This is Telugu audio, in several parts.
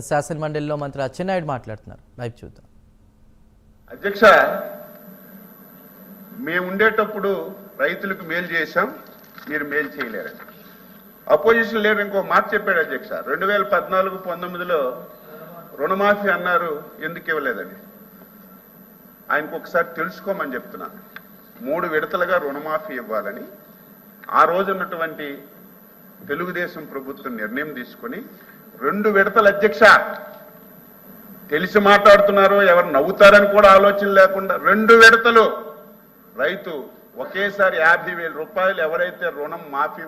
శాసన మండలిలో మంత్రి అచ్చెన్నాయుడు మాట్లాడుతున్నారు. లైవ్ చూద్దాం. అధ్యక్ష, మేము ఉండేటప్పుడు రైతులకు మేలు చేశాం, మీరు మేలు చేయలేరు. అపోజిషన్ లీడర్ ఇంకో మాట చెప్పాడు అధ్యక్ష. 2014-19లో రుణమాఫీ అన్నారు, ఎందుకు ఇవ్వలేదని. ఆయనకు ఒకసారి తెలుసుకోమని చెప్తున్నాను. 3 విడతలుగా రుణమాఫీ ఇవ్వాలని ఆ రోజు ఉన్నటువంటి తెలుగుదేశం ప్రభుత్వం నిర్ణయం తీసుకుని 2 విడతలు అధ్యక్ష, తెలిసి మాట్లాడుతున్నారో ఎవరు నవ్వుతారని కూడా ఆలోచన లేకుండా 2 విడతలు రైతు ఒకేసారి 50,000 రూపాయలు ఎవరైతే రుణం మాఫీ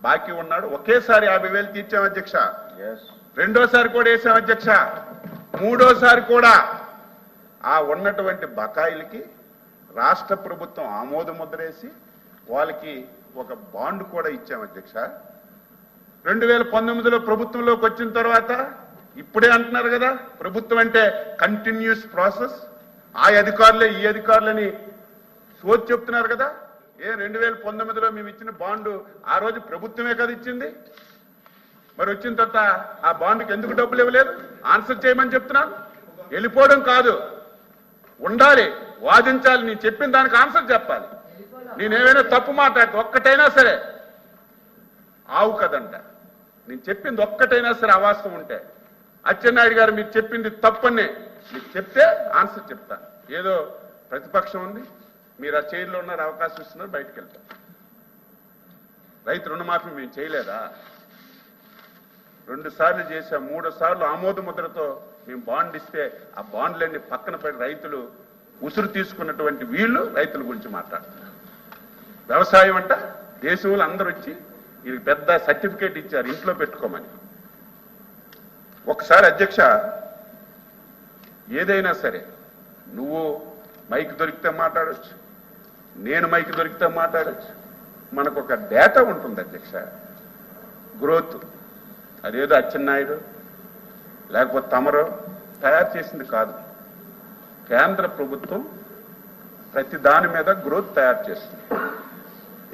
బాకీ ఉన్నాడో ఒకేసారి 50,000 తీర్చాం అధ్యక్ష. రెండోసారి కూడా వేసాం అధ్యక్ష. మూడోసారి కూడా ఆ ఉన్నటువంటి బకాయిలకి రాష్ట్ర ప్రభుత్వం ఆమోద ముద్రేసి వాళ్ళకి ఒక బాండ్ కూడా ఇచ్చాం అధ్యక్ష. 2019లో ప్రభుత్వంలోకి వచ్చిన తర్వాత ఇప్పుడే అంటున్నారు కదా, ప్రభుత్వం అంటే కంటిన్యూస్ ప్రాసెస్, ఆ అధికారులే ఈ అధికారులని సోది చెప్తున్నారు కదా. 2019లో మేము ఇచ్చిన బాండు ఆ రోజు ప్రభుత్వమే కదా ఇచ్చింది. మరి వచ్చిన తర్వాత ఆ బాండుకి ఎందుకు డబ్బులు ఇవ్వలేదు? ఆన్సర్ చేయమని చెప్తున్నాను. వెళ్ళిపోవడం కాదు, ఉండాలి, వాదించాలి. నేను చెప్పిన దానికి ఆన్సర్ చెప్పాలి. నేనేమైనా తప్పు మాట్లాడితే ఒక్కటైనా సరే ఆవు కదంట, నేను చెప్పింది ఒక్కటైనా సరే అవాస్తవం ఉంటే, అచ్చెన్నాయుడు గారు మీరు చెప్పింది తప్పని మీకు చెప్తే ఆన్సర్ చెప్తాను. ఏదో ప్రతిపక్షం ఉంది, మీరు ఆ చైర్లో ఉన్నారు, అవకాశం ఇస్తున్నారు, బయటకు వెళ్తారు. రైతు రుణమాఫీ మేము చేయలేదా? 2 సార్లు చేశాం, 3వ సార్లు ఆమోద ముద్రతో మేము బాండ్ ఇస్తే ఆ బాండ్లన్నీ పక్కన పడి రైతులు ఉసురు తీసుకున్నటువంటి వీళ్ళు రైతుల గురించి మాట్లాడుతున్నారు. వ్యవసాయం అంట దేశంలో అందరూ వచ్చి ఇది పెద్ద సర్టిఫికేట్ ఇచ్చారు ఇంట్లో పెట్టుకోమని. ఒకసారి అధ్యక్ష, ఏదైనా సరే నువ్వు మైక్ దొరికితే మాట్లాడచ్చు, నేను మైక్ దొరికితే మాట్లాడచ్చు. మనకు ఒక డేటా ఉంటుంది అధ్యక్ష. గ్రోత్ అదేదో అచ్చెన్నాయుడు లేకపోతే తమరో తయారు చేసింది కాదు. కేంద్ర ప్రభుత్వం ప్రతి దాని మీద గ్రోత్ తయారు చేస్తుంది.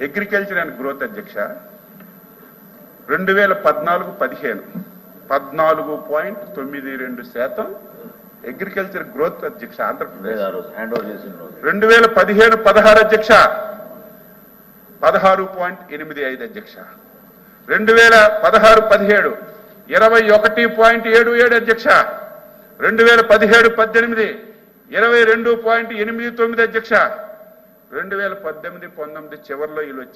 అగ్రికల్చర్ అండ్ గ్రోత్ అధ్యక్ష 2014-15 14.92% అగ్రికల్చర్ గ్రోత్ అధ్యక్ష ఆంధ్రప్రదేశ్. 2015-16 అధ్యక్ష 16.85 అధ్యక్ష. 2016-17 21.77 అధ్యక్ష. 2017-18 22.89 అధ్యక్ష. 2018-19 చివరిలో వీళ్ళు వచ్చారు.